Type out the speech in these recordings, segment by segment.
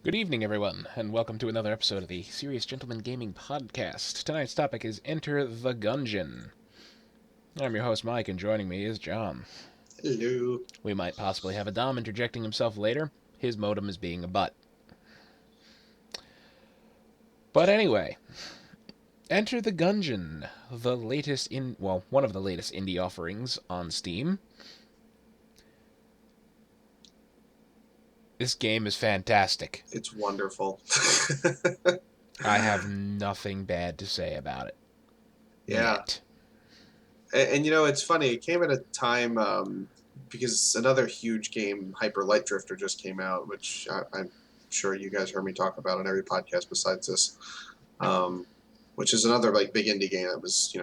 Good evening, everyone, and welcome to another episode of the Serious Gentleman Gaming Podcast. Tonight's topic is Enter the Gungeon. I'm your host, Mike, and joining me is John. Hello. We might possibly have a Dom interjecting himself later. His modem is being a butt. But anyway, Enter the Gungeon, one of the latest indie offerings on Steam. This game is fantastic. It's wonderful. I have nothing bad to say about it. Yeah. Yet. And it's funny. It came at a time because another huge game, Hyper Light Drifter, just came out, which I'm sure you guys heard me talk about on every podcast besides this, which is another big indie game that was,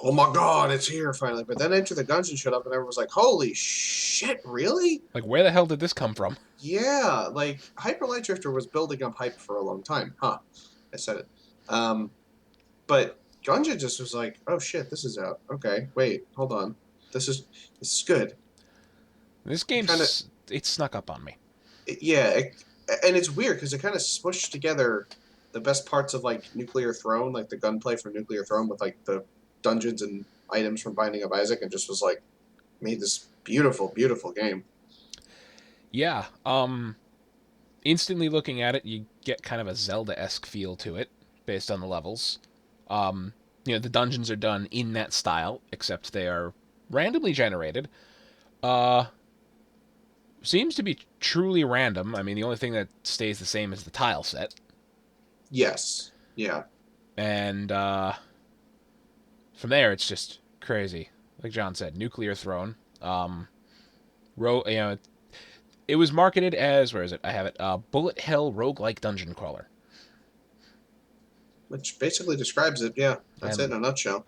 oh my god, it's here finally. But then Enter the Gungeon showed up and everyone was like, holy shit, really? Like, where the hell did this come from? Yeah, Hyper Light Drifter was building up hype for a long time. Huh. I said it. But Gungeon just was like, oh shit, this is out. Okay, wait, hold on. This is good. This game, it snuck up on me. And it's weird because it kind of smushed together the best parts of Nuclear Throne, like the gunplay from Nuclear Throne with the dungeons and items from Binding of Isaac, and just was made this beautiful, beautiful game. Yeah, instantly looking at it, you get kind of a Zelda-esque feel to it, based on the levels. The dungeons are done in that style, except they are randomly generated. Seems to be truly random. I mean, the only thing that stays the same is the tile set. Yes. Yeah. And, from there, it's just crazy. Like John said, Nuclear Throne. It was marketed as, where is it? I have it. Bullet Hell Roguelike Dungeon Crawler. Which basically describes it, yeah. That's it in a nutshell.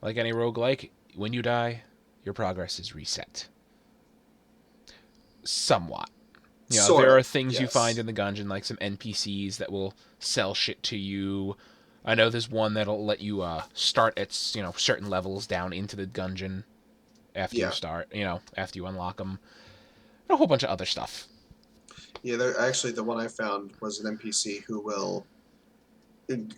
Like any roguelike, when you die, your progress is reset. Somewhat. There are things you find in the Gungeon, like some NPCs that will sell shit to you. I know there's one that'll let you start at certain levels down into the Gungeon after you start, after you unlock them. And a whole bunch of other stuff. Yeah, actually the one I found was an NPC who will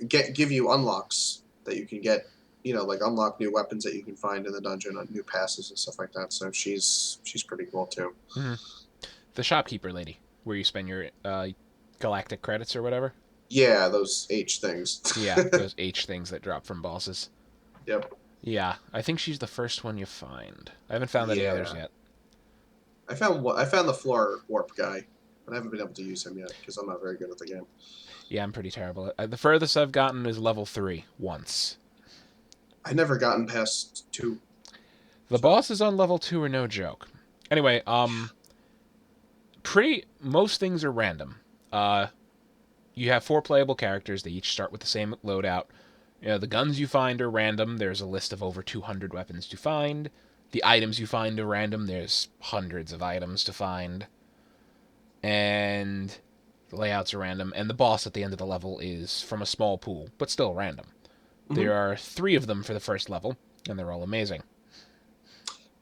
give you unlocks that you can get, unlock new weapons that you can find in the dungeon, new passes and stuff like that. So she's pretty cool too. Mm-hmm. The shopkeeper lady, where you spend your galactic credits or whatever. Yeah, those H things. Yeah, those H things that drop from bosses. Yep. Yeah, I think she's the first one you find. I haven't found any others yet. I found the floor warp guy, but I haven't been able to use him yet because I'm not very good at the game. Yeah, I'm pretty terrible. The furthest I've gotten is level 3 once. I've never gotten past 2. The bosses on level 2 are no joke. Anyway, most things are random. You have 4 playable characters. They each start with the same loadout. The guns you find are random. There's a list of over 200 weapons to find. The items you find are random. There's hundreds of items to find. And the layouts are random. And the boss at the end of the level is from a small pool, but still random. Mm-hmm. There are 3 of them for the first level, and they're all amazing.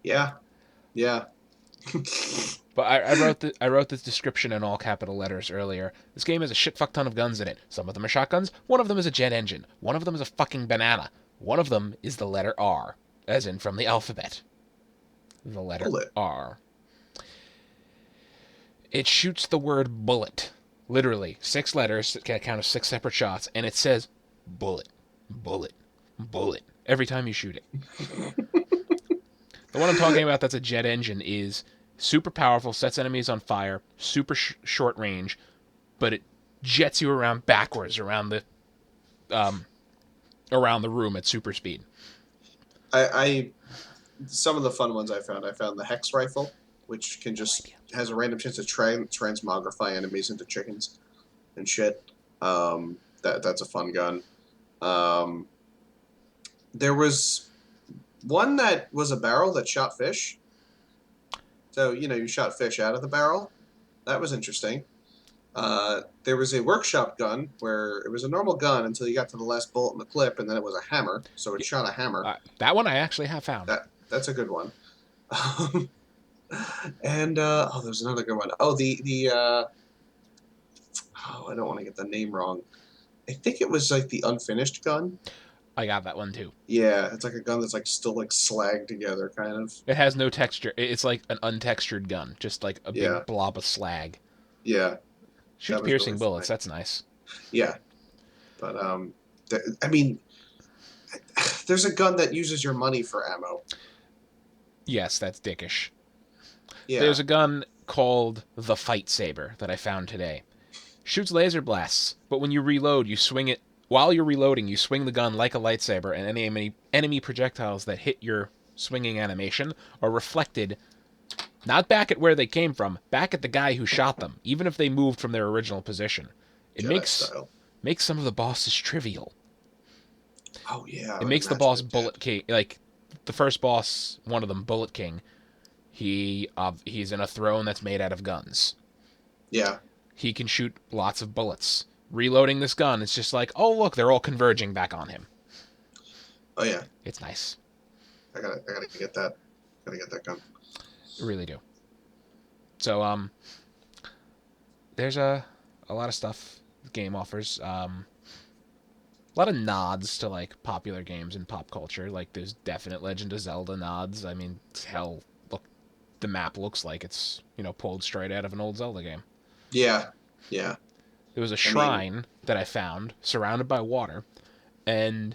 Yeah. Yeah. But I wrote this description in all capital letters earlier. This game has a shit fuck ton of guns in it. Some of them are shotguns. One of them is a jet engine. One of them is a fucking banana. One of them is the letter R, as in from the alphabet. The letter bullet. R. It shoots the word bullet. Literally, 6 letters, it can count as 6 separate shots, and it says bullet, bullet, bullet every time you shoot it. The one I'm talking about that's a jet engine is super powerful, sets enemies on fire, super short range, but it jets you around backwards around the room at super speed. Some of the fun ones I found the Hex Rifle, which can has a random chance to transmogrify enemies into chickens and shit. That's a fun gun. There was one that was a barrel that shot fish. So, you shot fish out of the barrel. That was interesting. There was a workshop gun where it was a normal gun until you got to the last bullet in the clip, and then it was a hammer. So it shot a hammer. That one I actually have found. That's a good one. And there's another good one. Oh, the Oh, I don't want to get the name wrong. I think it was like the unfinished gun. I got that one too. Yeah, it's like a gun that's like still like slagged together, kind of. It has no texture. It's like an untextured gun, just like a Yeah, big blob of slag. yeah, Shoots that was piercing really bullets. funny. That's nice. Yeah, but I mean, there's a gun that uses your money for ammo. Yes, that's dickish. Yeah, There's a gun called the Fight Saber that I found today. Shoots laser blasts, but when you reload, you swing it. While you're reloading, you swing the gun like a lightsaber, and any enemy projectiles that hit your swinging animation are reflected not back at where they came from, back at the guy who shot them, even if they moved from their original position. It Jedi makes style. some of the bosses trivial. Oh yeah, I It would makes the imagine boss it Bullet did. King, like the first boss, one of them, Bullet King. He's in a throne that's made out of guns. Yeah. He can shoot lots of bullets. Reloading this gun, it's just like, oh look, they're all converging back on him. Oh yeah. It's nice. I gotta get that. Gotta get that gun. I really do. So there's a lot of stuff the game offers. A lot of nods to like popular games and pop culture. Like there's definite Legend of Zelda nods. I mean, hell, look, the map looks like it's pulled straight out of an old Zelda game. Yeah. Yeah. There was a I mean, shrine that I found surrounded by water, and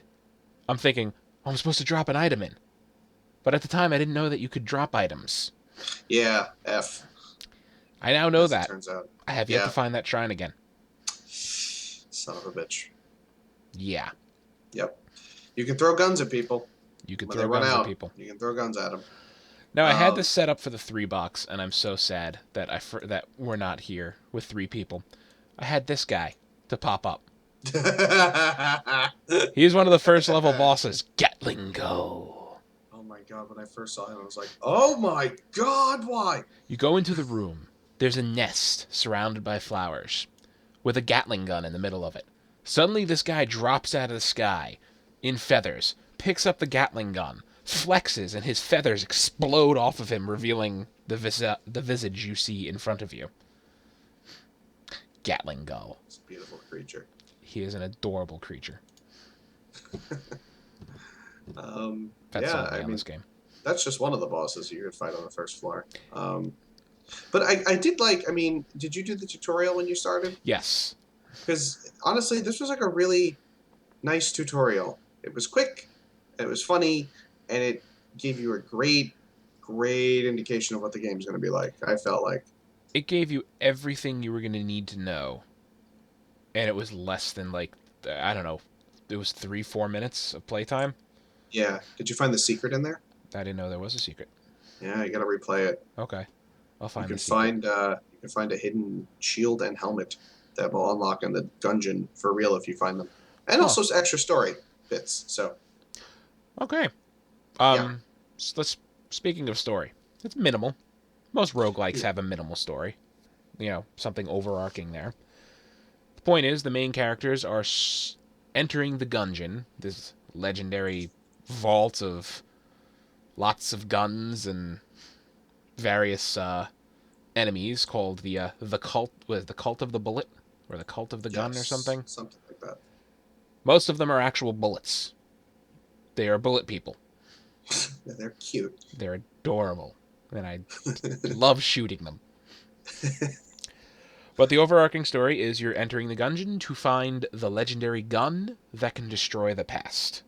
I'm thinking, oh, I'm supposed to drop an item in. But at the time, I didn't know that you could drop items. yeah. F. I now know As it that. turns out. I have yet to Yeah. find that shrine again. Son of a bitch. Yeah. Yep. You can throw guns at people. You could When throw they run guns out, at people. you can throw guns at them. Now, I had this set up for the $3, and I'm so sad that that we're not here with 3 people. I had this guy to pop up. He is one of the first level bosses, Gatling Go. Oh my god, when I first saw him, I was like, oh my god, why? You go into the room. There's a nest surrounded by flowers with a Gatling gun in the middle of it. Suddenly, this guy drops out of the sky in feathers, picks up the Gatling gun, flexes, and his feathers explode off of him, revealing the visage you see in front of you. Gatling Go. It's a beautiful creature. He is an adorable creature. That's Yeah, all I on mean, this game. that's just one of the bosses you could fight on the first floor. But I did like, I mean, did you do the tutorial when you started? Yes. Because honestly, this was like a really nice tutorial. It was quick, it was funny, and it gave you a great indication of what the game's going to be like. I felt like It gave you everything you were going to need to know, and it was less than, like, I don't know, it was 3-4 minutes of playtime. Yeah. Did you find the secret in there? I didn't know there was a secret. Yeah, you got to replay it. Okay, I'll find You the can secret. you can find a hidden shield and helmet that will unlock in the Gungeon for real if you find them, and also extra story bits. So okay. yeah. So speaking of story, it's minimal. Most roguelikes have a minimal story. Something overarching there. The point is, the main characters are entering the Gungeon, this legendary vault of lots of guns and various enemies called the cult. Was the cult of the bullet or the cult of the gun or something? Something like that. Most of them are actual bullets. They are bullet people. Yeah, they're cute. They're adorable, and I love shooting them. But the overarching story is you're entering the Gungeon to find the legendary gun that can destroy the past.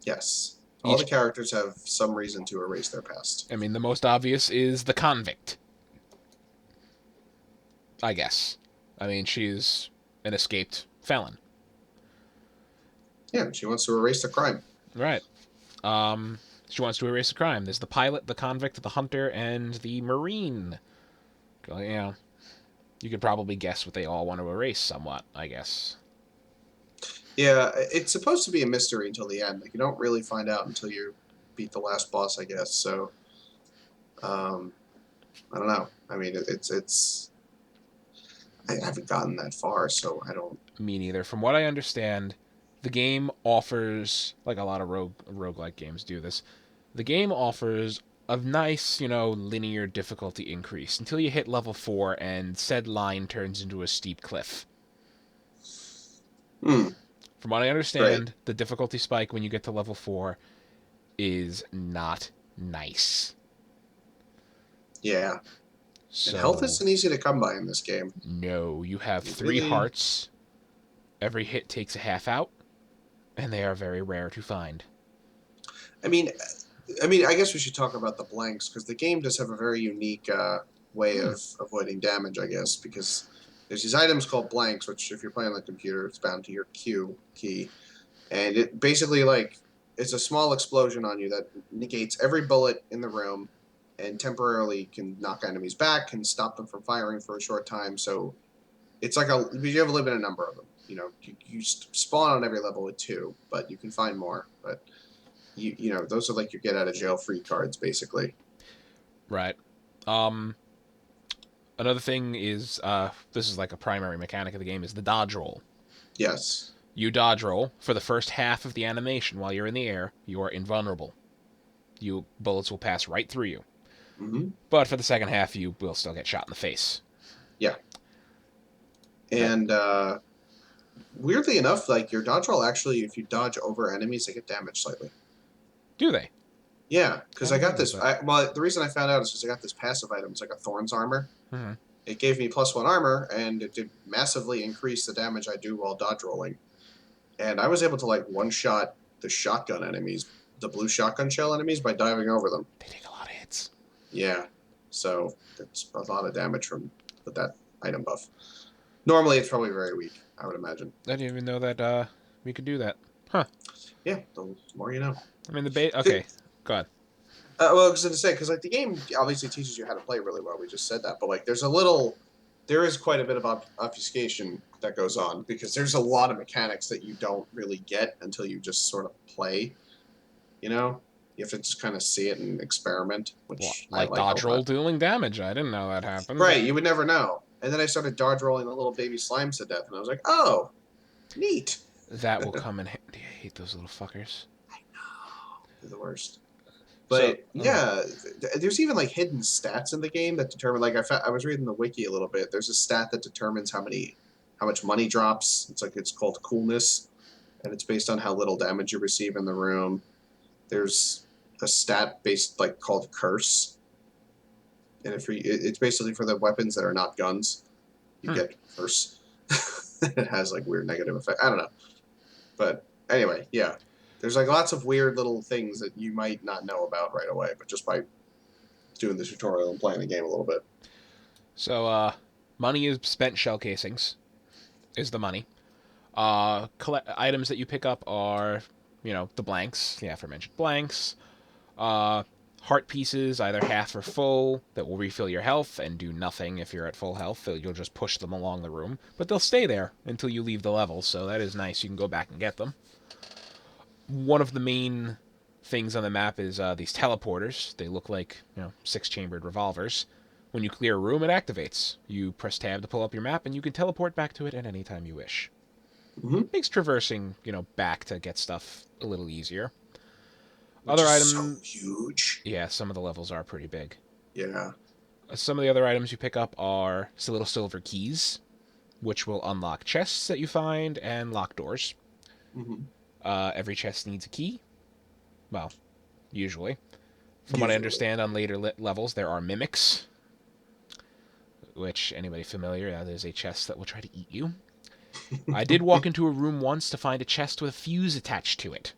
Yes. All the characters have some reason to erase their past. I mean, the most obvious is the convict. I guess. I mean, she's an escaped felon. Yeah, she wants to erase the crime. Right. She wants to erase the crime. There's the pilot, the convict, the hunter, and the marine. You could probably guess what they all want to erase somewhat, I guess. Yeah, it's supposed to be a mystery until the end. Like, you don't really find out until you beat the last boss, I guess. So, I don't know. I mean, it's. I haven't gotten that far, so I don't. Me neither. From what I understand, the game offers, like a lot of roguelike games do this, the game offers a nice, linear difficulty increase until you hit level 4 and said line turns into a steep cliff. From what I understand, Great. the difficulty spike when you get to level 4 is not nice. Yeah. So, and health isn't easy to come by in this game. No, you have 3 hearts. Every hit takes a half out, and they are very rare to find. I mean, I guess we should talk about the blanks, because the game does have a very unique way of avoiding damage, I guess, because there's these items called blanks, which if you're playing on the computer, it's bound to your Q key. And it basically, it's a small explosion on you that negates every bullet in the room and temporarily can knock enemies back, can stop them from firing for a short time. So it's like you have a limited number of them. You spawn on every level with 2, but you can find more. But those are like your get out of jail free cards, basically. Right. Another thing is, this is like a primary mechanic of the game, is the dodge roll. Yes. You dodge roll for the first half of the animation while you're in the air. You are invulnerable. Bullets will pass right through you. Mm-hmm. But for the second half, you will still get shot in the face. Yeah. And weirdly enough, your dodge roll actually, if you dodge over enemies, they get damaged slightly. Do they? Yeah, because I got this. The reason I found out is because I got this passive item. It's like a Thorns armor. Mm-hmm. It gave me +1 armor, and it did massively increase the damage I do while dodge rolling. And I was able to one-shot the shotgun enemies, the blue shotgun shell enemies, by diving over them. They take a lot of hits. Yeah, so it's a lot of damage with that item buff. Normally, it's probably very weak, I would imagine. I didn't even know that we could do that. Huh. Yeah, the more you know. I mean, okay, go ahead. Well, I was going to say, because the game obviously teaches you how to play really well. We just said that. But there is quite a bit of obfuscation that goes on, because there's a lot of mechanics that you don't really get until you just sort of play. You have to just kind of see it and experiment, which like dodge roll dealing damage. I didn't know that happened. Right, you would never know. And then I started dodge rolling the little baby slimes to death, and I was like, oh, neat. That will come in handy. I hate those little fuckers. I know. They're the worst. But there's even hidden stats in the game that determine. I was reading the wiki a little bit. There's a stat that determines how much money drops. It's called coolness, and it's based on how little damage you receive in the room. There's a stat based called curse, and it's basically for the weapons that are not guns. You get curse. It has weird negative effect. I don't know, but anyway, yeah. There's lots of weird little things that you might not know about right away, but just by doing the tutorial and playing the game a little bit. So, money is spent shell casings, is the money. Items that you pick up are, the blanks, the aforementioned blanks. Heart pieces, either half or full, that will refill your health and do nothing if you're at full health. You'll just push them along the room, but they'll stay there until you leave the level, so that is nice. You can go back and get them. One of the main things on the map is these teleporters. They look like 6-chambered revolvers. When you clear a room, it activates. You press tab to pull up your map, and you can teleport back to it at any time you wish. Mm-hmm. Makes traversing, back to get stuff a little easier. Other items, so huge. Yeah, some of the levels are pretty big. Yeah. Some of the other items you pick up are little silver keys, which will unlock chests that you find and lock doors. Mm-hmm. Every chest needs a key. Well, usually. From what I understand, on later levels, there are mimics. Which, anybody familiar, there's a chest that will try to eat you. I did walk into a room once to find a chest with a fuse attached to it.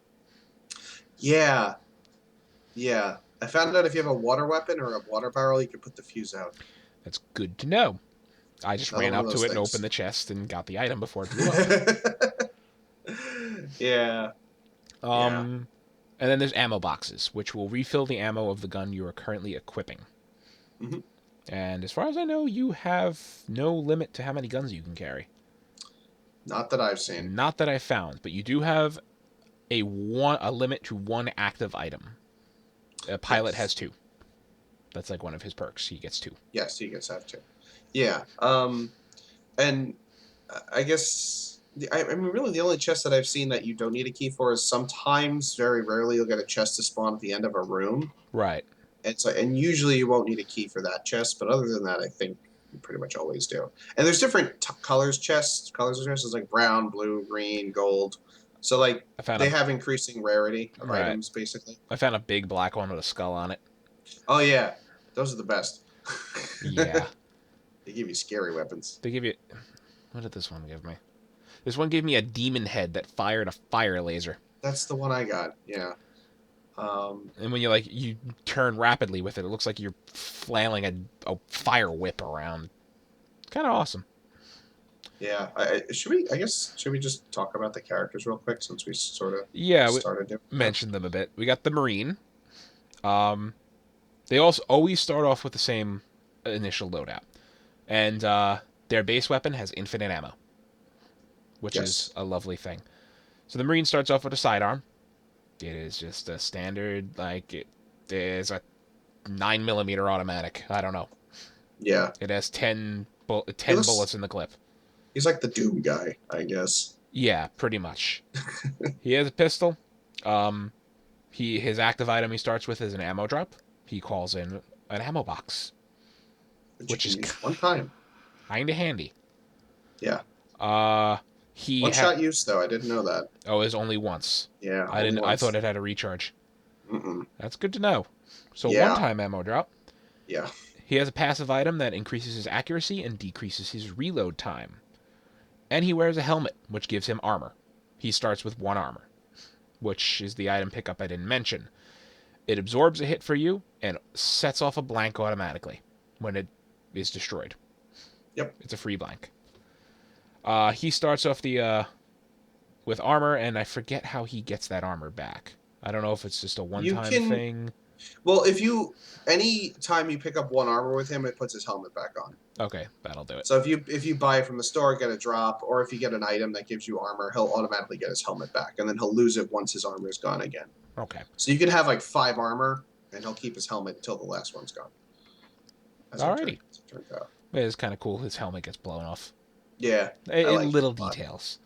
Yeah. Yeah. I found out if you have a water weapon or a water barrel, you can put the fuse out. That's good to know. I just ran up to it and opened the chest and got the item before it blew up. Yeah. And then there's ammo boxes, which will refill the ammo of the gun you are currently equipping. Mm-hmm. And as far as I know, you have no limit to how many guns you can carry. Not that I've seen. Not that I've found, but you do have a limit to 1 active item. A pilot has 2. That's one of his perks. He gets 2. Yes, he gets that 2. Yeah. And I guess, really the only chest that I've seen that you don't need a key for is sometimes, very rarely, you'll get a chest to spawn at the end of a room. Right. And usually you won't need a key for that chest, but other than that, I think you pretty much always do. And there's different colors of chests. There's like brown, blue, green, gold. So like they have increasing rarity of items, basically. I found a big black one with a skull on it. Oh yeah, those are the best. Yeah. They give you scary weapons. They give you... What did this one give me? This one gave me a demon head that fired a fire laser. That's the one I got, yeah. And when you turn rapidly with it, it looks like you're flailing a fire whip around. Kind of awesome. Yeah. Should we just talk about the characters real quick since we sort of started to mention them a bit. We got the Marine. They also always start off with the same initial loadout. And their base weapon has infinite ammo, which is a lovely thing. So the Marine starts off with a sidearm. It is just a standard, like, it is a 9mm automatic. I don't know. Yeah. It has 10 bullets in the clip. He's like the Doom guy, I guess. Yeah, pretty much. He has a pistol. His active item he starts with is an ammo drop. He calls in an ammo box, which is one time. Kinda handy. Yeah. One shot use though. I didn't know that. Oh, it's only once. Yeah. I didn't. I thought it had a recharge. Mm-mm. That's good to know. So one-time ammo drop. Yeah. He has a passive item that increases his accuracy and decreases his reload time. And he wears a helmet, which gives him armor. He starts with 1 armor, which is the item pickup I didn't mention. It absorbs a hit for you and sets off a blank automatically when it is destroyed. Yep. It's a free blank. He starts off with armor, and I forget how he gets that armor back. I don't know if it's just a one-time thing. Well, any time you pick up 1 armor with him, it puts his helmet back on. Okay, that'll do it. So if you buy it from the store, get a drop, or if you get an item that gives you armor, he'll automatically get his helmet back, and then he'll lose it once his armor is gone again. Okay. So you can have like 5 armor, and he'll keep his helmet until the last one's gone. Alrighty. As it turns out. It's kind of cool. His helmet gets blown off. Yeah. In little details.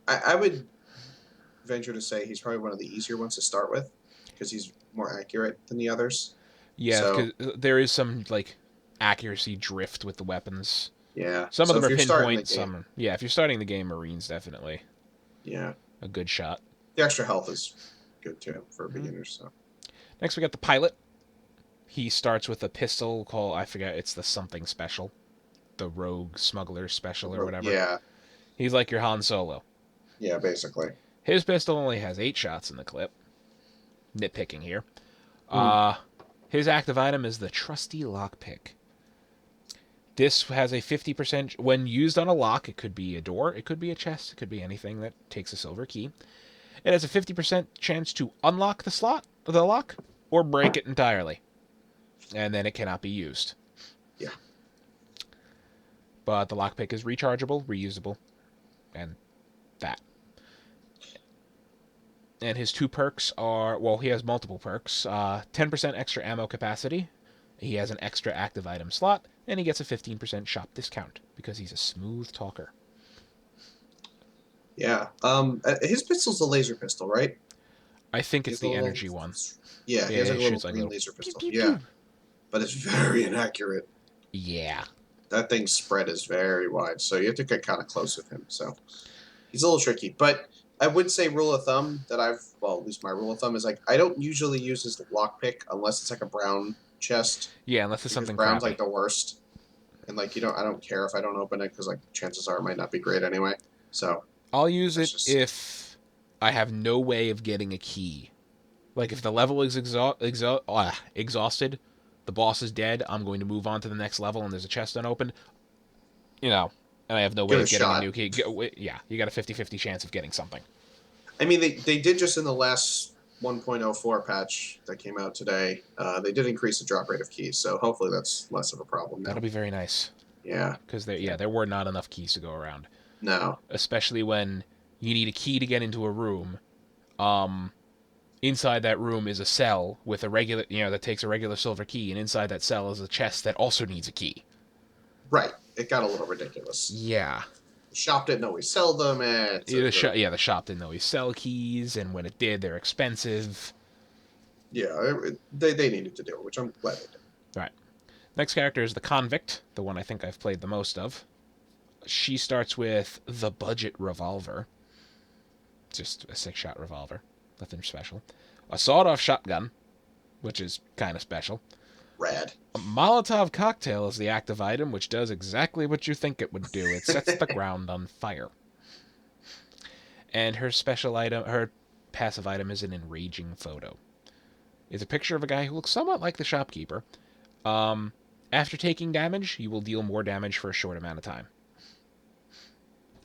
I would venture to say he's probably one of the easier ones to start with, because he's more accurate than the others. Yeah, because there is some like accuracy drift with the weapons. Yeah. Some of them are pinpoint, some... Yeah, if you're starting the game, Marines definitely. Yeah. A good shot. The extra health is good too for beginners. So. Next we got the pilot. He starts with a pistol called, I forget, it's the something special. The Rogue Smuggler Special or whatever. Yeah. He's like your Han Solo. Yeah, basically. His pistol only has 8 shots in the clip. Nitpicking here. His active item is the trusty lockpick. This has a 50%... When used on a lock, it could be a door, it could be a chest, it could be anything that takes a silver key. It has a 50% chance to unlock the lock, or break it entirely. And then it cannot be used. Yeah. But the lockpick is rechargeable, reusable, and that. And his 2 perks are... Well, he has multiple perks. 10% extra ammo capacity. He has an extra active item slot. And he gets a 15% shop discount because he's a smooth talker. Yeah. His pistol's a laser pistol, right? I think it's the energy one. Yeah, he has a little green laser pistol. Yeah. But it's very inaccurate. Yeah. That thing's spread is very wide, so you have to get kind of close with him. So he's a little tricky. But I would say rule of thumb that at least my rule of thumb is like I don't usually use his lockpick unless it's like a brown chest. Yeah, unless it's something brown's crappy. Like the worst. And like I don't care if I don't open it because like chances are it might not be great anyway. So I'll use it if I have no way of getting a key. Like if the level is exhausted, the boss is dead, I'm going to move on to the next level and there's a chest unopened. And I have no way of getting a new key. Yeah, you got a 50-50 chance of getting something. I mean, they did just in the last 1.04 patch that came out today, they did increase the drop rate of keys, so hopefully that's less of a problem now. That'll be very nice. Yeah. Because there were not enough keys to go around. No. Especially when you need a key to get into a room. Inside that room is a cell with a regular, that takes a regular silver key, and inside that cell is a chest that also needs a key. Right. It got a little ridiculous. Yeah. The shop didn't always sell them. The shop didn't always sell keys, and when it did, they're expensive. Yeah, they needed to do it, which I'm glad they did. Right. Next character is the Convict, the one I think I've played the most of. She starts with the Budget Revolver. Just a 6-shot revolver. Nothing special. A sawed-off shotgun, which is kind of special. Rad. A Molotov cocktail is the active item, which does exactly what you think it would do. It sets the ground on fire. And her passive item is an enraging photo. It's a picture of a guy who looks somewhat like the shopkeeper. After taking damage, you will deal more damage for a short amount of time.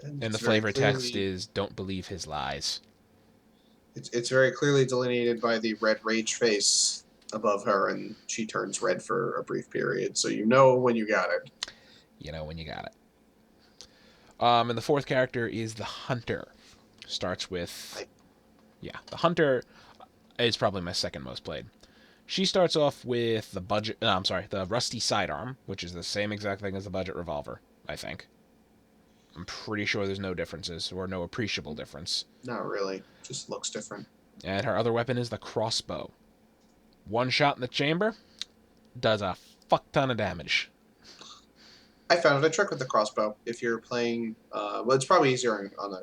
And the flavor text is, don't believe his lies. It's very clearly delineated by the red rage face above her, and she turns red for a brief period, so you know when you got it. You know when you got it. And the fourth character is the Hunter. Starts with... the Hunter is probably my second most played. She starts off with the Rusty Sidearm, which is the same exact thing as the Budget Revolver, I think. I'm pretty sure there's no differences, or no appreciable difference. Not really. Just looks different. And her other weapon is the Crossbow. One shot in the chamber does a fuck ton of damage. I found a trick with the crossbow. If you're playing... it's probably easier on a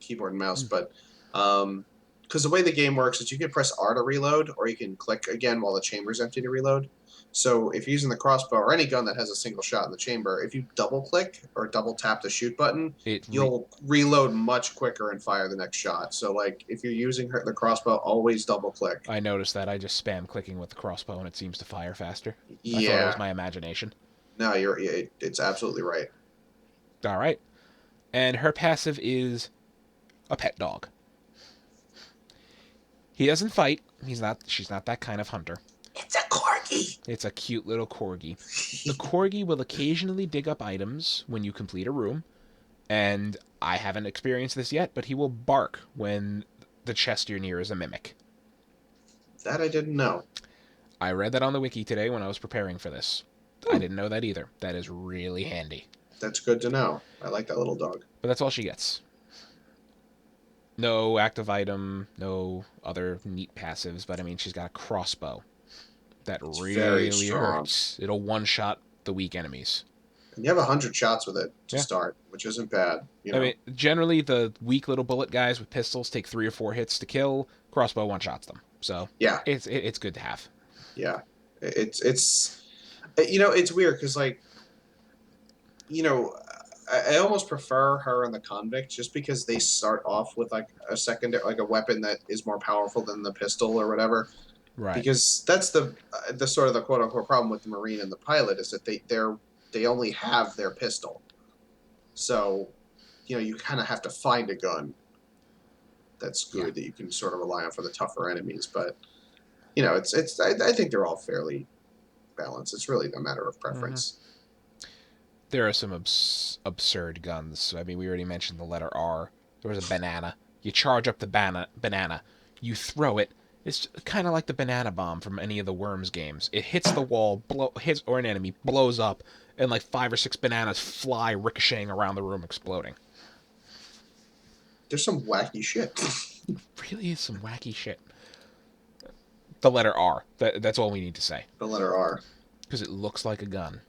keyboard and mouse, but... because the way the game works is you can press R to reload, or you can click again while the chamber's empty to reload. So if you're using the crossbow, or any gun that has a single shot in the chamber, if you double-click or double-tap the shoot button, you'll reload much quicker and fire the next shot. So, like, if you're using the crossbow, always double-click. I noticed that. I just spam clicking with the crossbow, and it seems to fire faster. Yeah. I thought it was my imagination. No, it's absolutely right. All right. And her passive is a pet dog. He doesn't fight. She's not that kind of hunter. It's a corgi. It's a cute little corgi. The corgi will occasionally dig up items when you complete a room, and I haven't experienced this yet, but he will bark when the chest you're near is a mimic. That I didn't know. I read that on the wiki today when I was preparing for this. I didn't know that either. That is really handy. That's good to know. I like that little dog. But that's all she gets. No active item, no other neat passives, but I mean, she's got a crossbow. That really hurts. It'll one-shot the weak enemies. And you have 100 shots with it to start, which isn't bad. You know? I mean, generally, the weak little bullet guys with pistols take 3 or 4 hits to kill. Crossbow one-shots them. So, it's good to have. Yeah. It's it's weird, because, like, I almost prefer her and the Convict just because they start off with, like, a secondary, like, a weapon that is more powerful than the pistol or whatever. Right. Because that's the sort of the quote unquote problem with the Marine and the pilot is that they only have their pistol. So, you kind of have to find a gun that's good that you can sort of rely on for the tougher enemies. But, I think they're all fairly balanced. It's really a matter of preference. Mm-hmm. There are some absurd guns. I mean, we already mentioned the letter R. There was a banana. You charge up the banana. You throw it. It's kind of like the banana bomb from any of the Worms games. It hits the wall, or an enemy, blows up, and like 5 or 6 bananas fly ricocheting around the room, exploding. There's some wacky shit. Really is some wacky shit. The letter R. That's all we need to say. The letter R. Because it looks like a gun.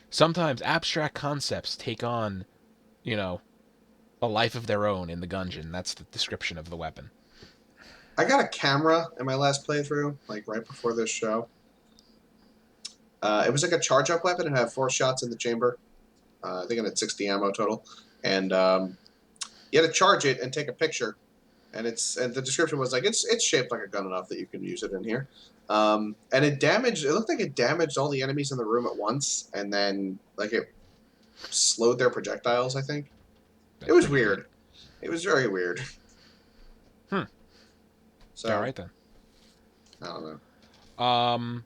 Sometimes abstract concepts take on, a life of their own in the Gungeon. That's the description of the weapon. I got a camera in my last playthrough, like right before this show. It was like a charge-up weapon. It had 4 shots in the chamber. I think it had 60 ammo total. And you had to charge it and take a picture. And the description was like, it's shaped like a gun enough that you can use it in here. And it looked like it damaged all the enemies in the room at once. And then, like, it slowed their projectiles, I think. It was weird. It was very weird. So, all right, then. I don't know. And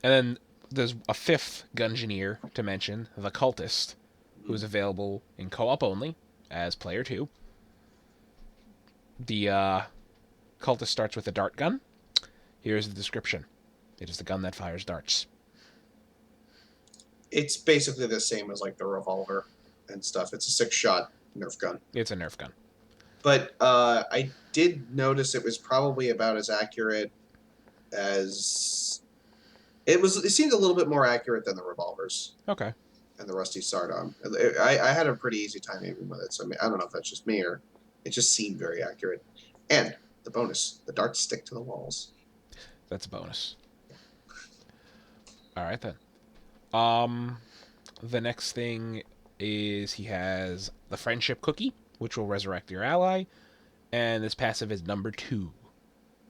then there's a 5th Gungeoneer to mention, the Cultist, who is available in co-op only as player 2. The Cultist starts with a dart gun. Here's the description. It is the gun that fires darts. It's basically the same as, like, the revolver and stuff. It's a 6-shot Nerf gun. It's a Nerf gun. But I did notice it was probably about as accurate as it seemed a little bit more accurate than the revolvers. Okay. And the rusty sardom. I had a pretty easy time aiming with it, so I don't know if that's just me or it just seemed very accurate. And the bonus, the darts stick to the walls. That's a bonus. All right then. The next thing is he has the friendship cookie, which will resurrect your ally, and this passive is number 2.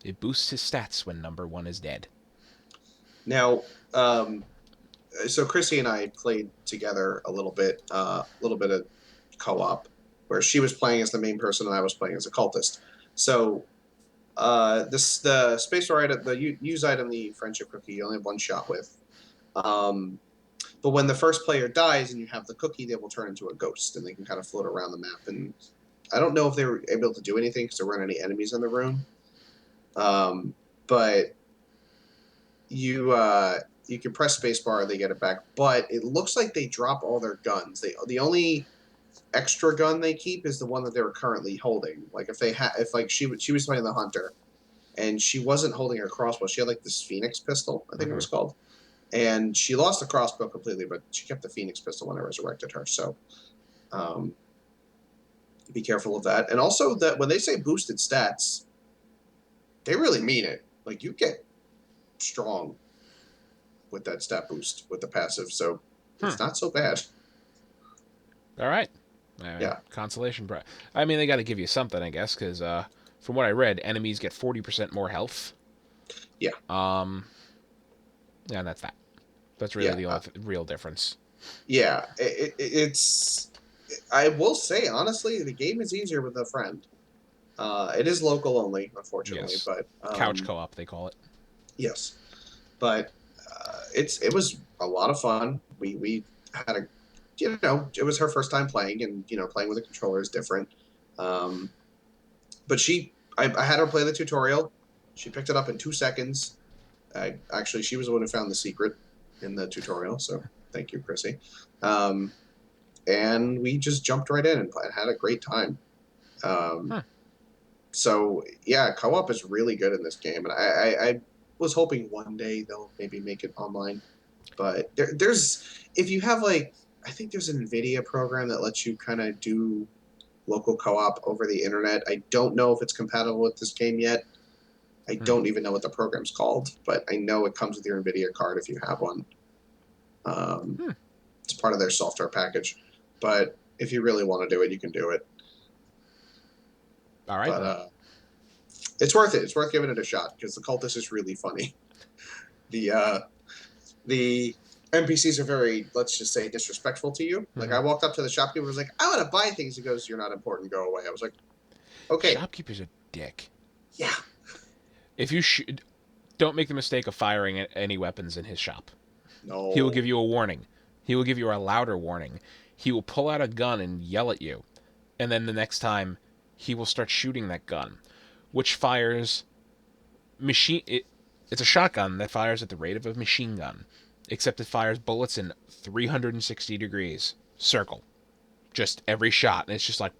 It boosts his stats when number 1 is dead. Now, so Chrissy and I played together a little bit of co-op, where she was playing as the main person and I was playing as a cultist. So, the space item, the use item, the friendship cookie, you only have one shot with. But when the first player dies and you have the cookie, they will turn into a ghost and they can kind of float around the map. And I don't know if they were able to do anything because there weren't any enemies in the room. But you can press spacebar and they get it back. But it looks like they drop all their guns. The only extra gun they keep is the one that they were currently holding. Like if she was playing the hunter and she wasn't holding her crossbow, she had like this Phoenix pistol, I think it was called. And she lost the crossbow completely, but she kept the Phoenix pistol when I resurrected her. So be careful of that. And also that when they say boosted stats, they really mean it. Like you get strong with that stat boost with the passive, so it's not so bad. All right. Yeah. Consolation prize. I mean, they got to give you something, I guess, because from what I read, enemies get 40% more health. Yeah. Yeah, and that's that. That's really the only real difference. Yeah, it's. I will say honestly, the game is easier with a friend. It is local only, unfortunately, yes. but couch co-op they call it. Yes, but it was a lot of fun. We had a, it was her first time playing, and playing with a controller is different. But I had her play the tutorial. She picked it up in 2 seconds. She was the one who found the secret in the tutorial, so thank you, Chrissy. And we just jumped right in and had a great time. So yeah, co-op is really good in this game, and I was hoping one day they'll maybe make it online. But there's if you have I think there's an NVIDIA program that lets you kind of do local co-op over the internet. I don't know if it's compatible with this game yet. I don't even know what the program's called, but I know it comes with your NVIDIA card if you have one. It's part of their software package. But if you really want to do it, you can do it. All right. But it's worth it. It's worth giving it a shot because the cultist is really funny. The NPCs are very, let's just say, disrespectful to you. Like I walked up to the shopkeeper and was like, I want to buy things. He goes, you're not important. Go away. I was like, okay. Shopkeeper's a dick. Yeah. If you don't make the mistake of firing any weapons in his shop. No. He will give you a warning. He will give you a louder warning. He will pull out a gun and yell at you. And then the next time, he will start shooting that gun, which fires it's a shotgun that fires at the rate of a machine gun, except it fires bullets in 360 degrees circle. Just every shot, and it's just like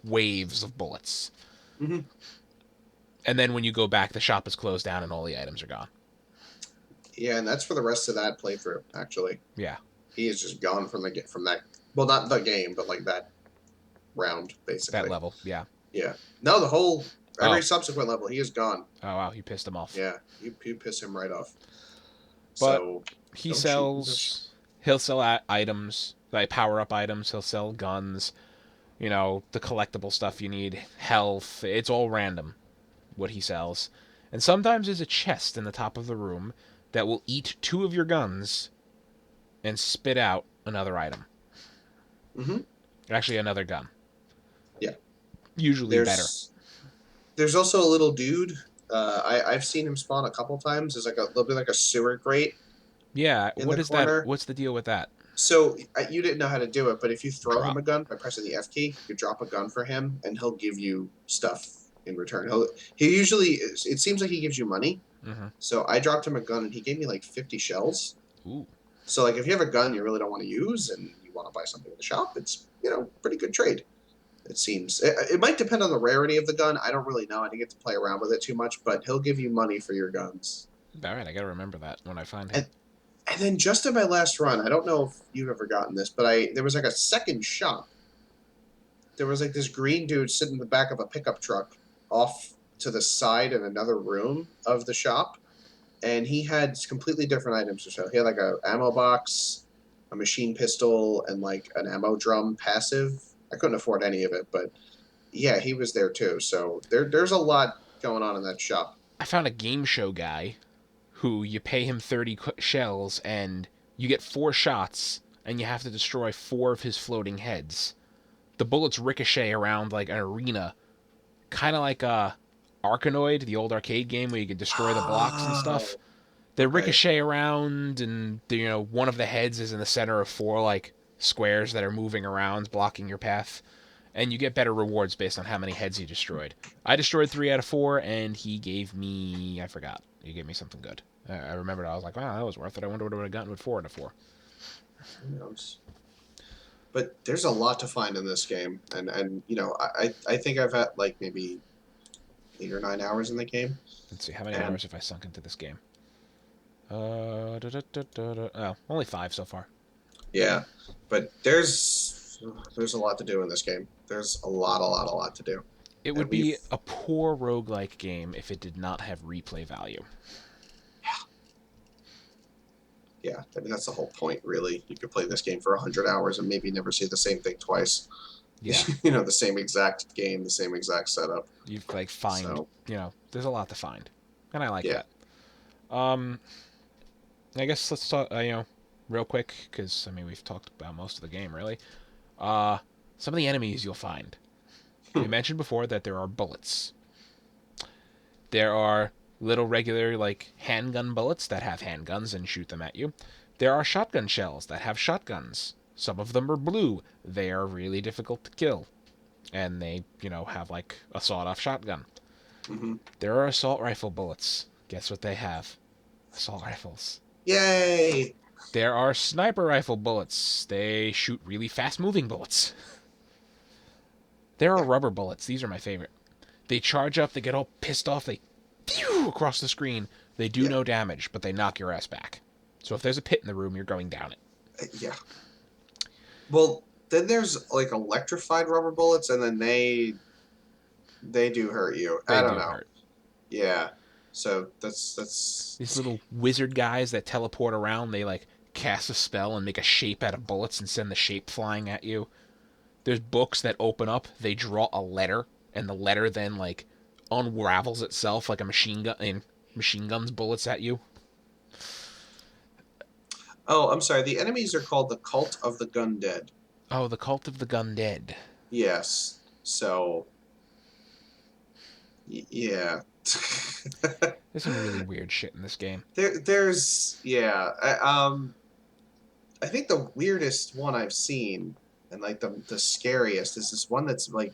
waves of bullets. Mm-hmm. And then when you go back, the shop is closed down and all the items are gone. Yeah, and that's for the rest of that playthrough, actually. Yeah. He is just gone from that. Well, not the game, but like that round, basically. That level, yeah. Yeah. No, every subsequent level, he is gone. Oh, wow, you pissed him off. Yeah, you piss him right off. But so he'll sell items, like power-up items. He'll sell guns, the collectible stuff you need, health. It's all random what he sells. And sometimes there's a chest in the top of the room that will eat 2 of your guns and spit out another item. Mm-hmm. Actually, another gun. Yeah. Usually better. There's also a little dude. I've seen him spawn a couple times. There's like a little bit like a sewer grate. Yeah. What is corner. that? What's the deal with that? So you didn't know how to do it, but if you throw him a gun by pressing the F key, you drop a gun for him, and he'll give you stuff in return. He usually, it seems like he gives you money. Mm-hmm. So I dropped him a gun, and he gave me like 50 shells. Ooh. So if you have a gun you really don't want to use, and you want to buy something in the shop, it's pretty good trade. It seems it might depend on the rarity of the gun. I don't really know. I didn't get to play around with it too much, but he'll give you money for your guns. All right, I gotta remember that when I find him. And then just in my last run, I don't know if you've ever gotten this, but there was like a second shop. There was like this green dude sitting in the back of a pickup truck off to the side in another room of the shop, and he had completely different items to show. He had like a ammo box, a machine pistol, and like an ammo drum passive. I couldn't afford any of it, but yeah, he was there too. So there's a lot going on in that shop. I found a game show guy who you pay him 30 shells and you get 4 shots and you have to destroy 4 of his floating heads. The bullets ricochet around like an arena, kind of like Arkanoid, the old arcade game where you could destroy the blocks and stuff. They ricochet around, and one of the heads is in the center of 4 like squares that are moving around, blocking your path, and you get better rewards based on how many heads you destroyed. I destroyed 3 out of 4, and he gave me, I forgot, he gave me something good. I remembered. I was like, wow, that was worth it. I wonder what I would have gotten with 4 out of 4. Who knows? But there's a lot to find in this game, and I think I've had like maybe 8 or 9 hours in the game. Let's see, how many hours have I sunk into this game? Oh, only 5 so far. Yeah, but there's a lot to do in this game. There's a lot to do. It would be a poor roguelike game if it did not have replay value. Yeah, I mean that's the whole point, really. You could play this game for 100 hours and maybe never see the same thing twice. Yeah, the same exact game, the same exact setup. You find there's a lot to find, and I like that. I guess let's talk real quick, because I mean we've talked about most of the game really. Some of the enemies you'll find. We mentioned before that there are bullets. There are little regular like handgun bullets that have handguns and shoot them at you. There are shotgun shells that have shotguns. Some of them are blue. They are really difficult to kill, and they have like a sawed-off shotgun. Mm-hmm. There are assault rifle bullets. Guess what they have? Assault rifles. Yay! There are sniper rifle bullets. They shoot really fast-moving bullets. There are rubber bullets. These are my favorite. They charge up, they get all pissed off, they phew across the screen. They do no damage, but they knock your ass back. So if there's a pit in the room, you're going down it. Yeah. Well, then there's like electrified rubber bullets, and then they do hurt you. I don't know. Hurt. Yeah. So that's these little wizard guys that teleport around. They like cast a spell and make a shape out of bullets and send the shape flying at you. There's books that open up. They draw a letter, and the letter then like unravels itself like a machine gun and machine guns bullets at you. Oh, I'm sorry. The enemies are called the Cult of the Gundead. Oh, the Cult of the Gundead. Yes. So, yeah. There's some really weird shit in this game. There's I think the weirdest one I've seen, and like the scariest, is this one that's like,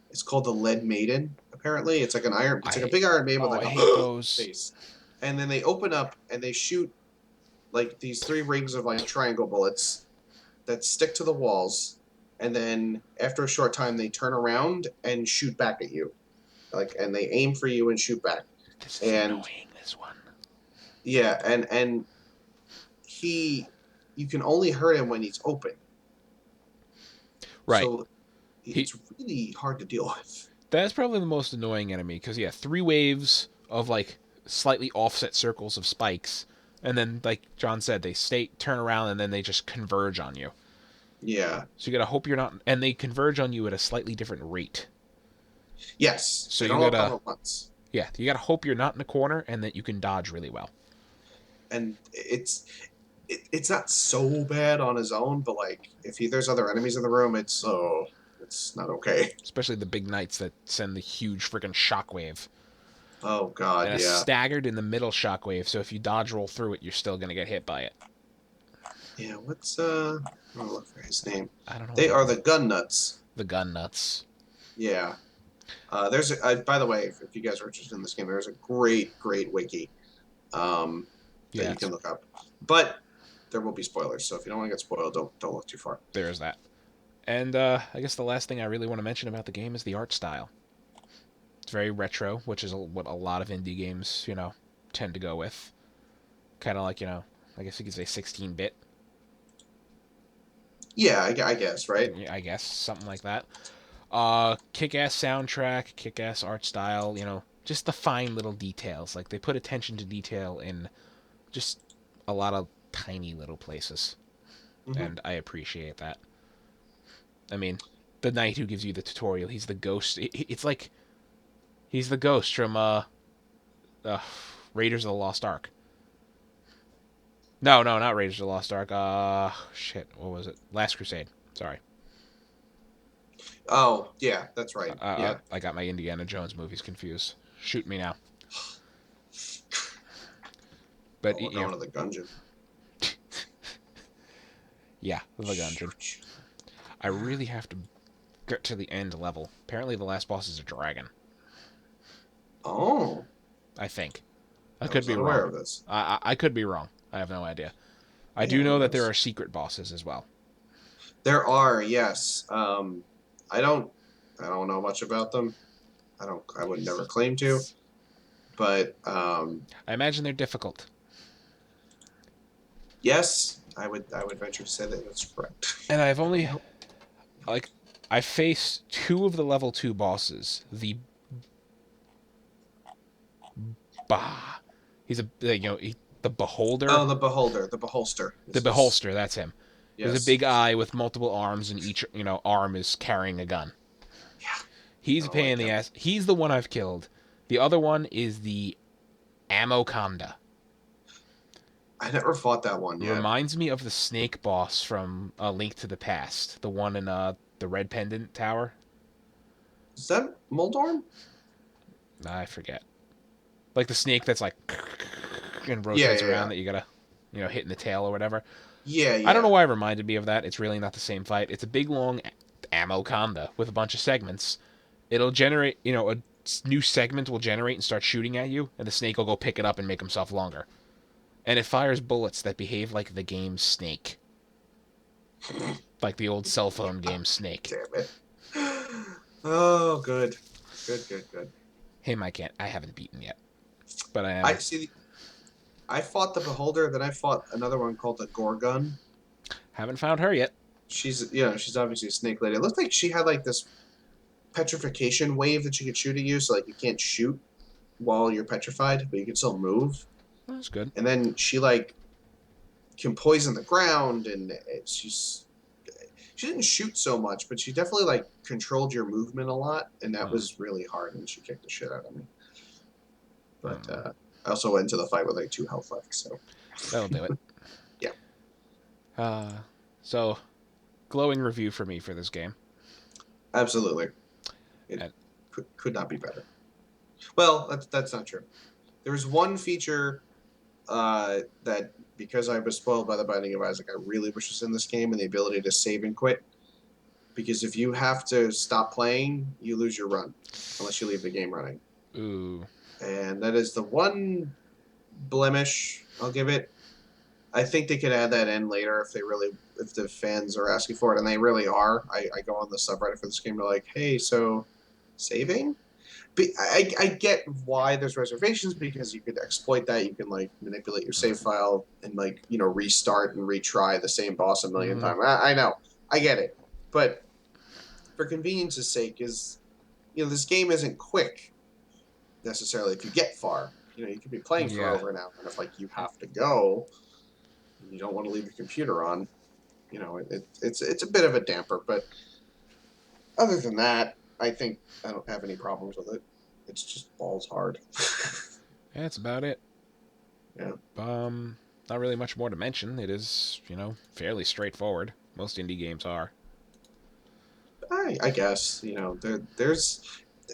it's called the Lead Maiden. Apparently, it's like an iron. It's like a big iron maiden with like a face. And then they open up and they shoot like these 3 rings of like triangle bullets that stick to the walls, and then after a short time they turn around and shoot back at you, and they aim for you and shoot back. This is annoying, this one. Yeah, and you can only hurt him when he's open. Right. So it's really hard to deal with. That's probably the most annoying enemy, because 3 waves of like slightly offset circles of spikes. And then, like John said, they turn around, and then they just converge on you. Yeah. So you gotta hope you're not... And they converge on you at a slightly different rate. Yes. So you gotta... Come at once. Yeah, you gotta hope you're not in a corner, and that you can dodge really well. And it's not so bad on his own, but, like, if there's other enemies in the room, it's not okay. Especially the big knights that send the huge freaking shockwave. Oh, God, and a staggered in the middle shockwave, so if you dodge roll through it, you're still going to get hit by it. Yeah, what's, I'm going to look for his name. I don't know. They are the Gun Nuts. The Gun Nuts. Yeah. There's by the way, if you guys are interested in this game, there's a great wiki that you can look up. But there will be spoilers, so if you don't want to get spoiled, don't look too far. There's that. And I guess the last thing I really want to mention about the game is the art style. It's very retro, which is what a lot of indie games, tend to go with. Kind of like, I guess you could say 16-bit. Yeah, I guess, right? Yeah, I guess, something like that. Kick-ass soundtrack, kick-ass art style, just the fine little details. Like, they put attention to detail in just a lot of tiny little places. Mm-hmm. And I appreciate that. I mean, the knight who gives you the tutorial, he's the ghost. It's like he's the ghost from Raiders of the Lost Ark. No, not Raiders of the Lost Ark. Shit, what was it? Last Crusade. Sorry. Oh, yeah, that's right. Yeah. I got my Indiana Jones movies confused. Shoot me now. But we're going to the Gungeon. Yeah, the Gungeon. I really have to get to the end level. Apparently the last boss is a dragon. Oh. I think. I could be wrong. Aware of this. I could be wrong. I have no idea. I do know that there are secret bosses as well. There are, yes. I don't know much about them. I would never claim to. But I imagine they're difficult. Yes, I would venture to say that that's correct. And I've only I faced 2 of the level 2 bosses. The he's the beholder. Oh, the beholder, the beholster. The beholster, that's him. Yes. There's a big eye with multiple arms, and each arm is carrying a gun. Yeah. He's a pain in the ass. He's the one I've killed. The other one is the Amoconda. I never fought that one yet. Reminds me of the snake boss from A Link to the Past. The one in the Red Pendant Tower. Is that Moldorm? I forget. Like the snake that's like and rotates around that you gotta hit in the tail or whatever. Yeah. I don't know why it reminded me of that. It's really not the same fight. It's a big long Amoconda with a bunch of segments. It'll generate, a new segment will generate and start shooting at you, and the snake will go pick it up and make himself longer. And it fires bullets that behave like the game Snake. Like the old cell phone game Snake. Damn it. Oh, good. Good. Him I haven't beaten yet. But I am. I fought the Beholder, then I fought another one called the Gorgon. Haven't found her yet. She's obviously a snake lady. It looked like she had like this petrification wave that she could shoot at you, so like you can't shoot while you're petrified, but you can still move. That's good. And then she like can poison the ground, and she didn't shoot so much, but she definitely like controlled your movement a lot, and that was really hard, and she kicked the shit out of me. But I also went into the fight with like 2 health left, so that'll do it. Yeah. So glowing review for me for this game. Absolutely. It could not be better. Well, that's not true. There was one feature that, because I was spoiled by The Binding of Isaac, I really wish was in this game, and the ability to save and quit. Because if you have to stop playing, you lose your run, unless you leave the game running. Ooh. And that is the one blemish I'll give it. I think they could add that in later if the fans are asking for it, and they really are. I go on the subreddit for this game, they're like, hey, so saving? But I get why there's reservations, because you could exploit that. You can like manipulate your save file and like restart and retry the same boss a million times. I know, I get it, but for convenience's sake, this game isn't quick necessarily. If you get far, you could be playing for over an hour, and if like you have to go, and you don't want to leave your computer on, it's a bit of a damper. But other than that, I think I don't have any problems with it. It's just balls hard. Yeah, that's about it. Yeah. Not really much more to mention. It is, fairly straightforward. Most indie games are. I guess,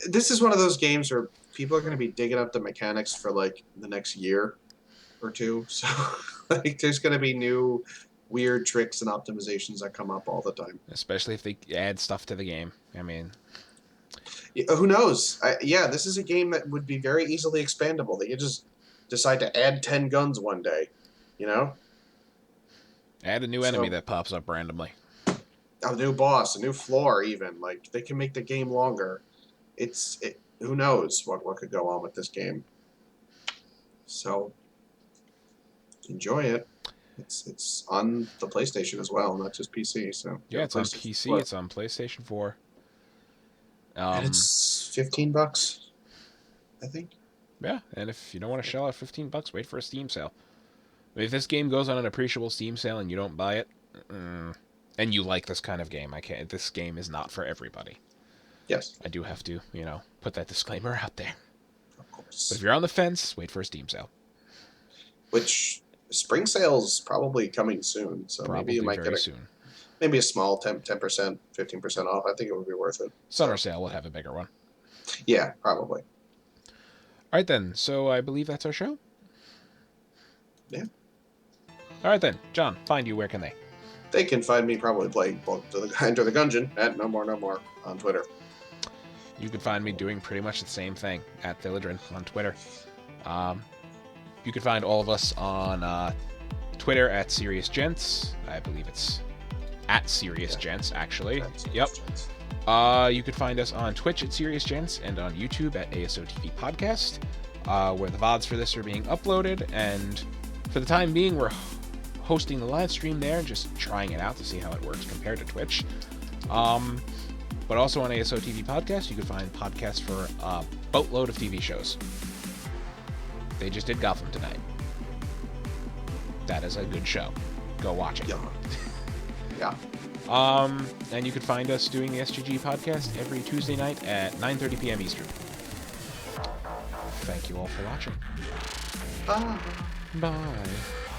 this is one of those games where people are going to be digging up the mechanics for like the next year or 2. So like there's going to be new weird tricks and optimizations that come up all the time. Especially if they add stuff to the game. I mean, who knows? This is a game that would be very easily expandable. That you just decide to add 10 guns one day, Add a new enemy that pops up randomly. a new boss, a new floor, even. Like, they can make the game longer. Who knows what could go on with this game. So, enjoy it. It's on the PlayStation as well, not just PC. So yeah, it's on PC. 4. It's on PlayStation 4. And it's $15, I think. Yeah, and if you don't want to shell out $15, wait for a Steam sale. If this game goes on an appreciable Steam sale and you don't buy it, and you like this kind of game, this game is not for everybody. Yes. I do have to, put that disclaimer out there. Of course. But if you're on the fence, wait for a Steam sale. Which spring sale's probably coming soon, so probably maybe you might get soon. Maybe a small 10%, 15% off. I think it would be worth it. Summer sale will have a bigger one. Yeah, probably. All right then. So I believe that's our show. Yeah. All right then, John. Find you. Where can they? They can find me probably playing Enter the Gungeon at No More on Twitter. You can find me doing pretty much the same thing at Thilladrin on Twitter. You can find all of us on Twitter at Serious Gents. I believe it's at Serious Gents, actually. Yep. You could find us on Twitch at Serious Gents and on YouTube at ASOTV Podcast, where the VODs for this are being uploaded. And for the time being, we're hosting the live stream there and just trying it out to see how it works compared to Twitch. But also on ASOTV Podcast, you can find podcasts for a boatload of TV shows. They just did Gotham tonight. That is a good show. Go watch it. Yeah. And you can find us doing the SGG podcast every Tuesday night at 9:30 p.m. Eastern. Thank you all for watching. Bye. Bye.